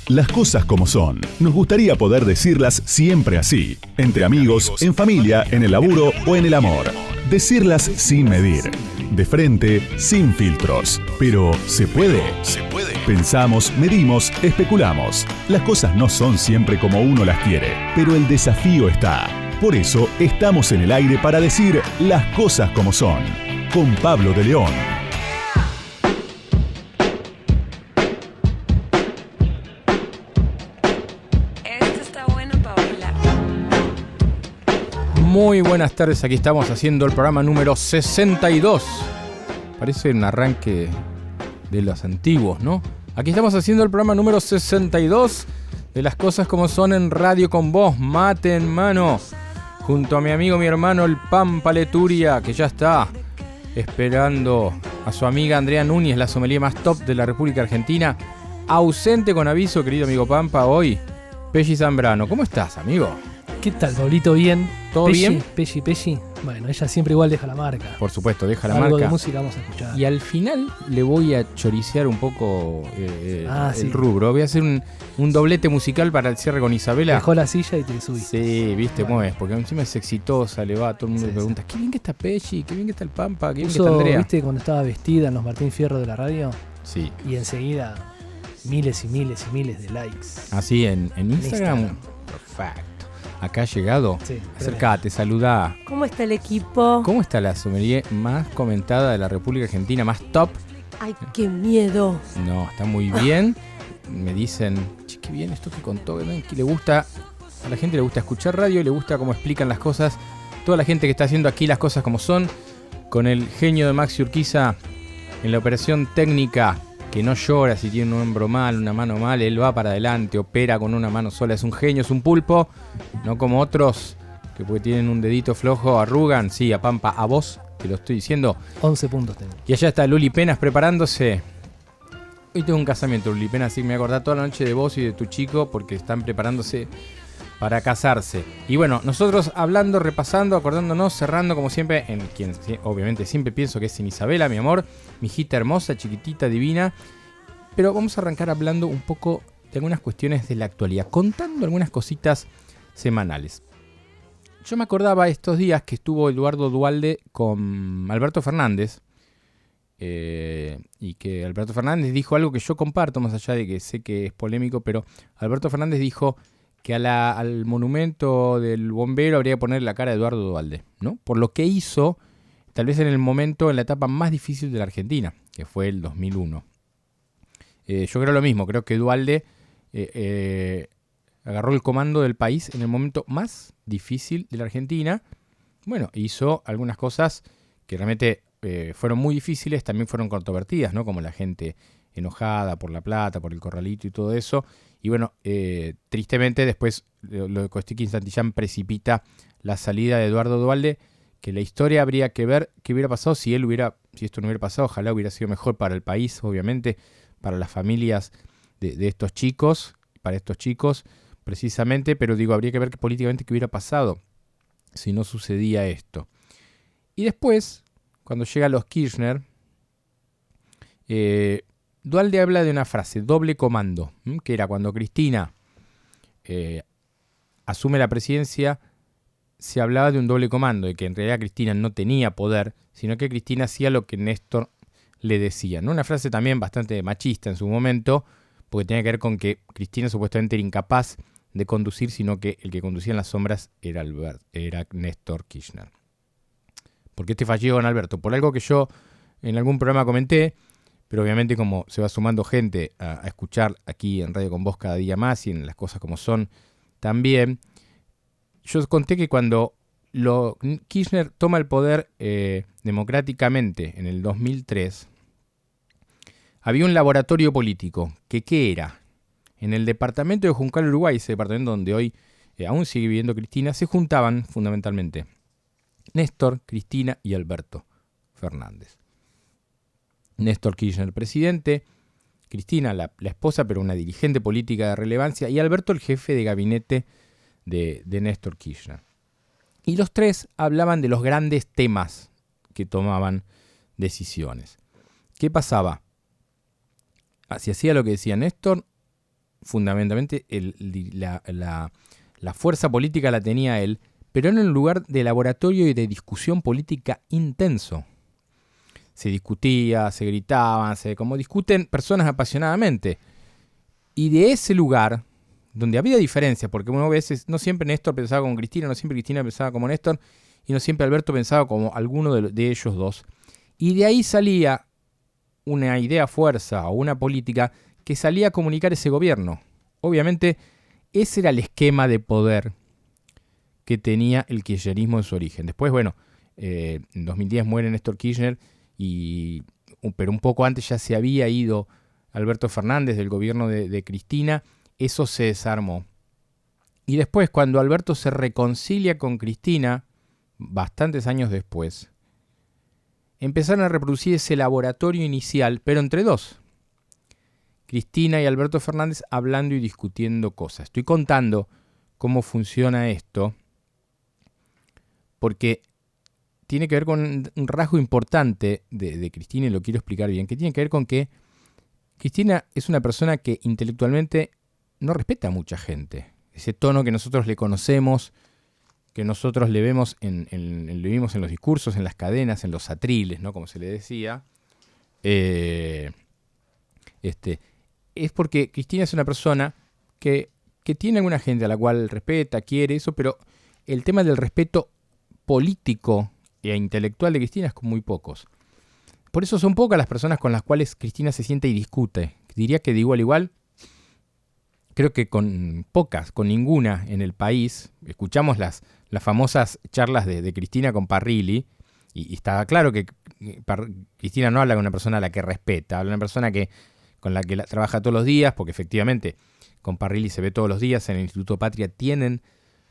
Las cosas como son. Nos gustaría poder decirlas siempre así. Entre amigos, en familia, en el laburo o en el amor. Decirlas sin medir. De frente, sin filtros. Pero, ¿se puede? ¿Se puede? Pensamos, medimos, especulamos. Las cosas no son siempre como uno las quiere, pero el desafío está. Por eso, estamos en el aire para decir las cosas como son. Con Pablo de León. Muy buenas tardes, aquí estamos haciendo el programa número 62. Parece un arranque de los antiguos, ¿no? Aquí estamos haciendo el programa número 62 de Las Cosas Como Son en Radio con Vos, mate en mano, junto a mi amigo, mi hermano, el Pampa Leturia, que ya está esperando a su amiga Andrea Núñez, la sommelier más top de la República Argentina, ausente con aviso, querido amigo Pampa, hoy, Pelli Zambrano. ¿Cómo estás, amigo? ¿Qué tal, Pablito? ¿Bien? ¿Todo bien? Pelli. Bueno, ella siempre igual deja la marca. Por supuesto, deja la Algo marca. de música vamos a escuchar. Y al final le voy a choricear un poco el rubro. Voy a hacer un doblete musical para el cierre con Isabela. Dejó la silla y te subí. Sí, viste, bueno. mueves, porque encima es exitosa, le va, todo el mundo le pregunta, qué bien que está Pelli, qué bien que está el Pampa, qué bien que está Andrea. ¿Viste cuando estaba vestida en los Martín Fierro de la radio? Sí. Y enseguida miles y miles y miles de likes. Así en Instagram. Perfecto. Acá ha llegado. Sí, acércate, saluda. ¿Cómo está el equipo? ¿Cómo está la sommelier más comentada de la República Argentina, más top? ¡Ay, qué miedo! No, está muy bien. Me dicen, che, qué bien esto que contó, ¿no? Que le gusta, a la gente le gusta escuchar radio, le gusta cómo explican las cosas. Toda la gente que está haciendo aquí las cosas como son, con el genio de Maxi Urquiza en la operación técnica, que no llora si tiene un hombro mal, una mano mal, él va para adelante, opera con una mano sola, es un genio, es un pulpo, no como otros que porque tienen un dedito flojo arrugan. Sí, a Pampa, a vos te lo estoy diciendo. 11 puntos tengo. Y allá está Luli Penas preparándose. Hoy tengo un casamiento, Luli Penas, así que me voy a acordar toda la noche de vos y de tu chico porque están preparándose para casarse. Y bueno, nosotros hablando, repasando, acordándonos, cerrando como siempre, en quien obviamente siempre pienso que es en Isabela, mi amor, mi hijita hermosa, chiquitita, divina. Pero vamos a arrancar hablando un poco de algunas cuestiones de la actualidad, contando algunas cositas semanales. Yo me acordaba estos días que estuvo Eduardo Duhalde con Alberto Fernández, y que Alberto Fernández dijo algo que yo comparto, más allá de que sé que es polémico, pero Alberto Fernández dijo que al monumento del bombero habría que poner la cara de Eduardo Duhalde, ¿no? Por lo que hizo, tal vez en el momento, en la etapa más difícil de la Argentina, que fue el 2001. Yo creo lo mismo, creo que Duhalde agarró el comando del país en el momento más difícil de la Argentina. Bueno, hizo algunas cosas que realmente fueron muy difíciles, también fueron controvertidas, ¿no? Como la gente enojada por La Plata, por el Corralito y todo eso. Y bueno, tristemente después lo de Costiquín Santillán precipita la salida de Eduardo Duhalde, que la historia habría que ver qué hubiera pasado si esto no hubiera pasado. Ojalá hubiera sido mejor para el país, obviamente, para las familias de estos chicos, para estos chicos precisamente, pero digo, habría que ver políticamente qué hubiera pasado si no sucedía esto. Y después, cuando llega los Kirchner, Duhalde habla de una frase, doble comando, que era cuando Cristina asume la presidencia, se hablaba de un doble comando, de que en realidad Cristina no tenía poder, sino que Cristina hacía lo que Néstor le decía, ¿no? Una frase también bastante machista en su momento, porque tenía que ver con que Cristina supuestamente era incapaz de conducir, sino que el que conducía en las sombras era Néstor Kirchner. ¿Por qué este fallido con Alberto? Por algo que yo en algún programa comenté, pero obviamente como se va sumando gente a escuchar aquí en Radio con Vos cada día más y en Las Cosas Como Son también, yo conté que cuando Kirchner toma el poder democráticamente en el 2003, había un laboratorio político, que ¿qué era? En el departamento de Juncal, Uruguay, ese departamento donde hoy aún sigue viviendo Cristina, se juntaban fundamentalmente Néstor, Cristina y Alberto Fernández. Néstor Kirchner, presidente, Cristina, la esposa, pero una dirigente política de relevancia, y Alberto, el jefe de gabinete de Néstor Kirchner. Y los tres hablaban de los grandes temas que tomaban decisiones. ¿Qué pasaba? Si hacía lo que decía Néstor, fundamentalmente la fuerza política la tenía él, pero en un lugar de laboratorio y de discusión política intenso. Se discutía, se gritaban, como discuten personas apasionadamente. Y de ese lugar, donde había diferencias, porque uno a veces, no siempre Néstor pensaba como Cristina, no siempre Cristina pensaba como Néstor, y no siempre Alberto pensaba como alguno de ellos dos. Y de ahí salía una idea fuerza o una política que salía a comunicar ese gobierno. Obviamente, ese era el esquema de poder que tenía el kirchnerismo en su origen. Después, bueno, en 2010 muere Néstor Kirchner, pero un poco antes ya se había ido Alberto Fernández del gobierno de Cristina. Eso se desarmó. Y después, cuando Alberto se reconcilia con Cristina, bastantes años después, empezaron a reproducir ese laboratorio inicial, pero entre dos. Cristina y Alberto Fernández hablando y discutiendo cosas. Estoy contando cómo funciona esto, porque tiene que ver con un rasgo importante de Cristina, y lo quiero explicar bien, que tiene que ver con que Cristina es una persona que intelectualmente no respeta a mucha gente. Ese tono que nosotros le conocemos, que nosotros le vemos le vimos en los discursos, en las cadenas, en los atriles, ¿no? Como se le decía, es porque Cristina es una persona que tiene alguna gente a la cual respeta, quiere eso, pero el tema del respeto político e intelectual de Cristina es con muy pocos. Por eso son pocas las personas con las cuales Cristina se siente y discute. Diría que de igual a igual, creo que con pocas, con ninguna en el país. Escuchamos las famosas charlas de Cristina con Parrilli, y está claro que Cristina no habla con una persona a la que respeta, habla con una persona con la que trabaja todos los días, porque efectivamente con Parrilli se ve todos los días, en el Instituto Patria tienen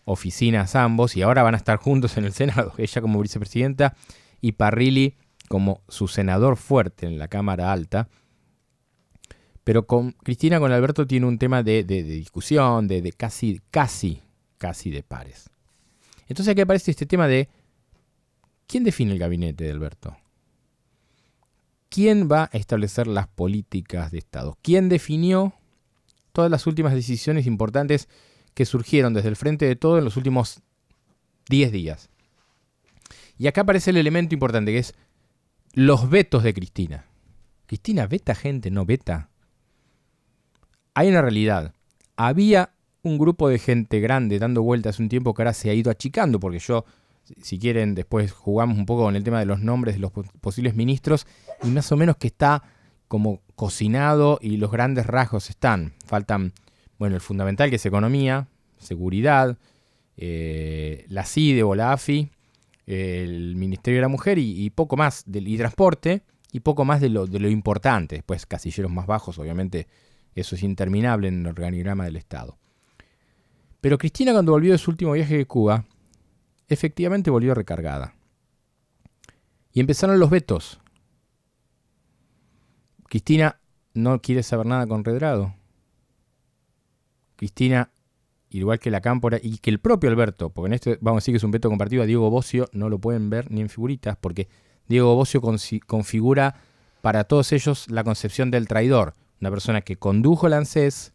oficinas ambos, y ahora van a estar juntos en el Senado, ella como vicepresidenta y Parrilli como su senador fuerte en la Cámara Alta. Pero con Cristina, con Alberto, tiene un tema de discusión, de casi de pares. Entonces aquí aparece este tema de ¿quién define el gabinete de Alberto? ¿Quién va a establecer las políticas de Estado? ¿Quién definió todas las últimas decisiones importantes que surgieron desde el Frente de Todo en los últimos 10 días? Y acá aparece el elemento importante, que es los vetos de Cristina. ¿Cristina veta gente? ¿No veta? Hay una realidad. Había un grupo de gente grande dando vueltas un tiempo que ahora se ha ido achicando, porque yo, si quieren, después jugamos un poco con el tema de los nombres de los posibles ministros, y más o menos que está como cocinado y los grandes rasgos están. Faltan, bueno, el fundamental, que es economía, seguridad, la CIDE o la AFI, el Ministerio de la Mujer y poco más, y transporte, y poco más de lo importante. Después casilleros más bajos, obviamente eso es interminable en el organigrama del Estado. Pero Cristina, cuando volvió de su último viaje de Cuba, efectivamente volvió recargada. Y empezaron los vetos. Cristina no quiere saber nada con Redrado. Cristina, igual que la Cámpora y que el propio Alberto, porque en esto vamos a decir que es un veto compartido, a Diego Bossio no lo pueden ver ni en figuritas, porque Diego Bossio configura para todos ellos la concepción del traidor. Una persona que condujo el ANSES,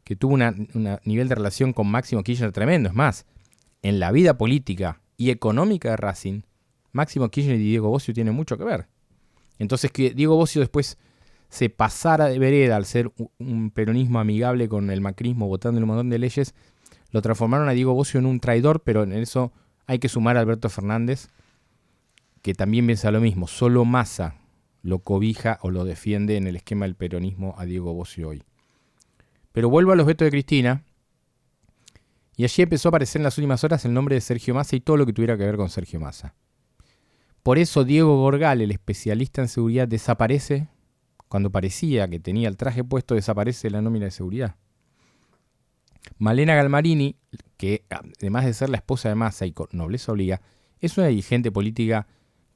que tuvo un nivel de relación con Máximo Kirchner tremendo. Es más, en la vida política y económica de Racing, Máximo Kirchner y Diego Bossio tienen mucho que ver. Entonces, que Diego Bossio después se pasara de vereda al ser un peronismo amigable con el macrismo, votando en un montón de leyes, lo transformaron a Diego Bossio en un traidor, pero en eso hay que sumar a Alberto Fernández, que también piensa lo mismo. Solo Massa lo cobija o lo defiende en el esquema del peronismo a Diego Bossio hoy. Pero vuelvo a los vetos de Cristina, y allí empezó a aparecer en las últimas horas el nombre de Sergio Massa y todo lo que tuviera que ver con Sergio Massa. Por eso Diego Gorgal, el especialista en seguridad, desaparece. Cuando parecía que tenía el traje puesto, desaparece la nómina de seguridad. Malena Galmarini, que además de ser la esposa de Massa y con nobleza obliga, es una dirigente política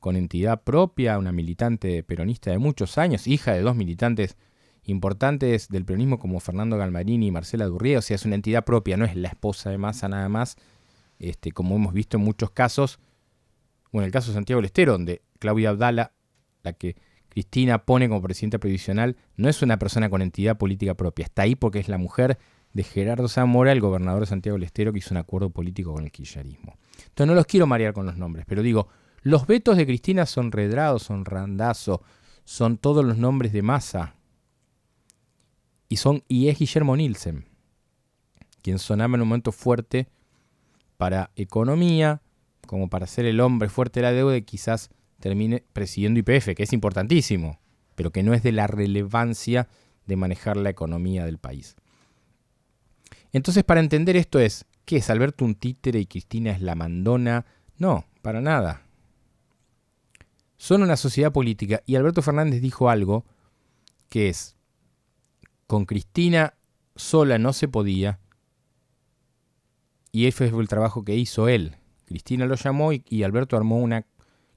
con entidad propia, una militante peronista de muchos años, hija de dos militantes importantes del peronismo como Fernando Galmarini y Marcela Durrié. O sea, es una entidad propia, no es la esposa de Massa nada más, como hemos visto en muchos casos. Bueno, el caso de Santiago del Estero, donde Claudia Abdala, la que Cristina pone como presidenta provisional no es una persona con entidad política propia, está ahí porque es la mujer de Gerardo Zamora, el gobernador de Santiago del Estero, que hizo un acuerdo político con el kirchnerismo. Entonces no los quiero marear con los nombres, pero digo, los vetos de Cristina son Redrado, son Randazzo, son todos los nombres de Massa, y es Guillermo Nielsen, quien sonaba en un momento fuerte para economía, como para ser el hombre fuerte de la deuda y quizás termine presidiendo YPF, que es importantísimo, pero que no es de la relevancia de manejar la economía del país. Entonces, para entender esto ¿qué es Alberto un títere y Cristina es la mandona? No, para nada. Son una sociedad política y Alberto Fernández dijo algo que es, con Cristina sola no se podía, y ese fue el trabajo que hizo él. Cristina lo llamó y Alberto armó una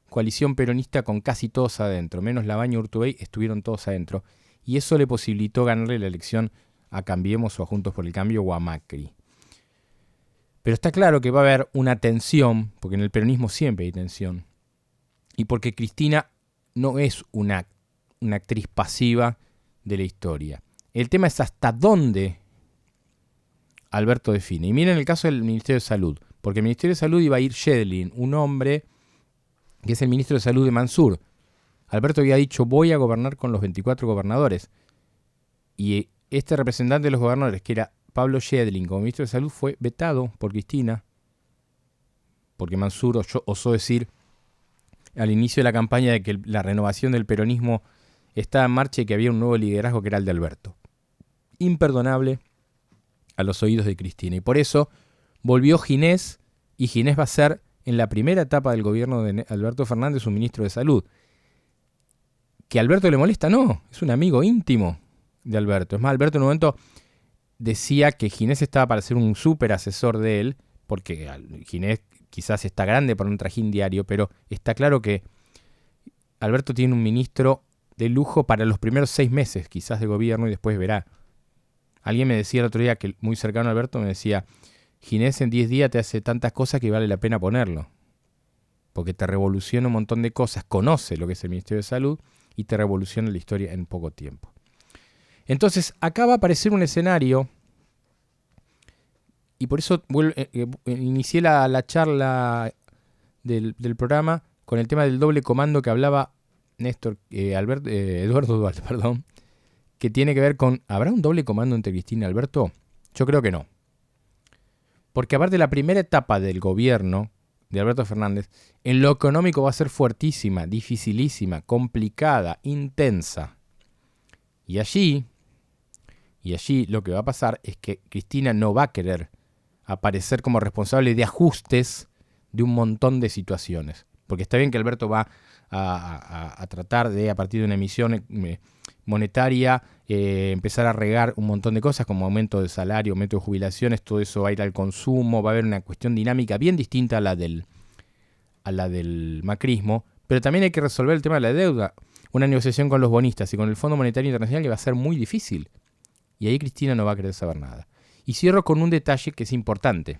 coalición peronista con casi todos adentro, menos Labaña y Urtubey, estuvieron todos adentro. Y eso le posibilitó ganarle la elección a Cambiemos o a Juntos por el Cambio o a Macri. Pero está claro que va a haber una tensión, porque en el peronismo siempre hay tensión, y porque Cristina no es una actriz pasiva de la historia. El tema es hasta dónde Alberto define. Y miren el caso del Ministerio de Salud, porque el Ministerio de Salud iba a ir Yedlin, un hombre que es el ministro de Salud de Mansur. Alberto había dicho, voy a gobernar con los 24 gobernadores. Y este representante de los gobernadores, que era Pablo Yedlin, como ministro de Salud, fue vetado por Cristina, porque Mansur osó decir al inicio de la campaña de que la renovación del peronismo estaba en marcha y que había un nuevo liderazgo que era el de Alberto. Imperdonable a los oídos de Cristina. Y por eso volvió Ginés, y Ginés va a ser, en la primera etapa del gobierno de Alberto Fernández, un ministro de Salud. ¿Que a Alberto le molesta? No, es un amigo íntimo de Alberto. Es más, Alberto en un momento decía que Ginés estaba para ser un súper asesor de él, porque Ginés quizás está grande para un trajín diario, pero está claro que Alberto tiene un ministro de lujo para los primeros 6 meses quizás de gobierno y después verá. Alguien me decía el otro día, que muy cercano a Alberto, me decía, Ginés en 10 días te hace tantas cosas que vale la pena ponerlo, porque te revoluciona un montón de cosas, conoce lo que es el Ministerio de Salud y te revoluciona la historia en poco tiempo. Entonces, acá va a aparecer un escenario, y por eso inicié la charla del programa con el tema del doble comando que hablaba Eduardo Duhalde, que tiene que ver con, ¿habrá un doble comando entre Cristina y Alberto? Yo creo que no. Porque aparte la primera etapa del gobierno de Alberto Fernández, en lo económico va a ser fuertísima, dificilísima, complicada, intensa. Y allí lo que va a pasar es que Cristina no va a querer aparecer como responsable de ajustes de un montón de situaciones. Porque está bien que Alberto va a tratar de, a partir de una emisión monetaria, empezar a regar un montón de cosas como aumento de salario, aumento de jubilaciones, todo eso va a ir al consumo, va a haber una cuestión dinámica bien distinta a la del macrismo, pero también hay que resolver el tema de la deuda, una negociación con los bonistas y con el Fondo Monetario Internacional que va a ser muy difícil, y ahí Cristina no va a querer saber nada. Y cierro con un detalle que es importante.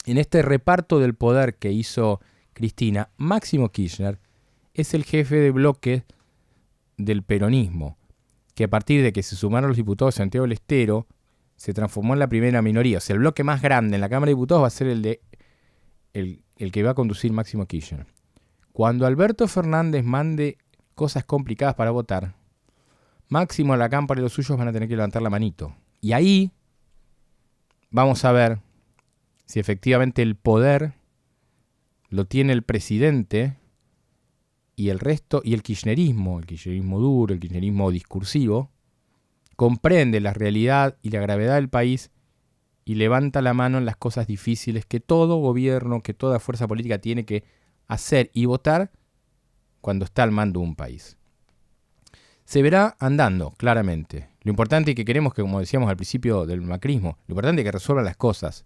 En este reparto del poder que hizo Cristina, Máximo Kirchner es el jefe de bloque del peronismo, que a partir de que se sumaron los diputados de Santiago del Estero, se transformó en la primera minoría. O sea, el bloque más grande en la Cámara de Diputados va a ser el que va a conducir Máximo Kirchner. Cuando Alberto Fernández mande cosas complicadas para votar, Máximo, la Cámpora y los suyos van a tener que levantar la manito. Y ahí vamos a ver si efectivamente el poder lo tiene el presidente y el resto, y el kirchnerismo duro, el kirchnerismo discursivo, comprende la realidad y la gravedad del país y levanta la mano en las cosas difíciles que todo gobierno, que toda fuerza política tiene que hacer y votar cuando está al mando de un país. Se verá andando, claramente. Lo importante es que queremos que, como decíamos al principio del macrismo, lo importante es que resuelvan las cosas.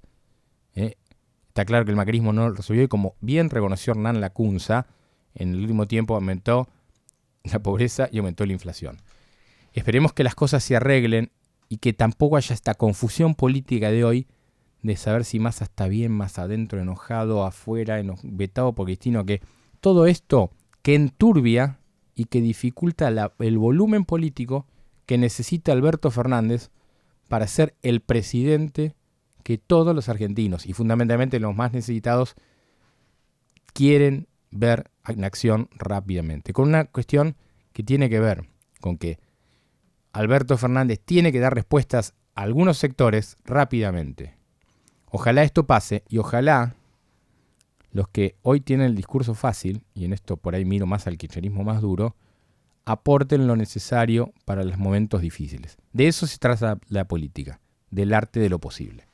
Está claro que el macrismo no lo resolvió y, como bien reconoció Hernán Lacunza, en el último tiempo aumentó la pobreza y aumentó la inflación. Esperemos que las cosas se arreglen y que tampoco haya esta confusión política de hoy de saber si Massa está bien, más adentro, enojado, afuera, vetado por Cristina, que todo esto que enturbia y que dificulta el volumen político que necesita Alberto Fernández para ser el presidente que todos los argentinos, y fundamentalmente los más necesitados, quieren ver en acción rápidamente. Con una cuestión que tiene que ver con que Alberto Fernández tiene que dar respuestas a algunos sectores rápidamente. Ojalá esto pase y ojalá los que hoy tienen el discurso fácil, y en esto por ahí miro más al kirchnerismo más duro, aporten lo necesario para los momentos difíciles. De eso se trata la política, del arte de lo posible.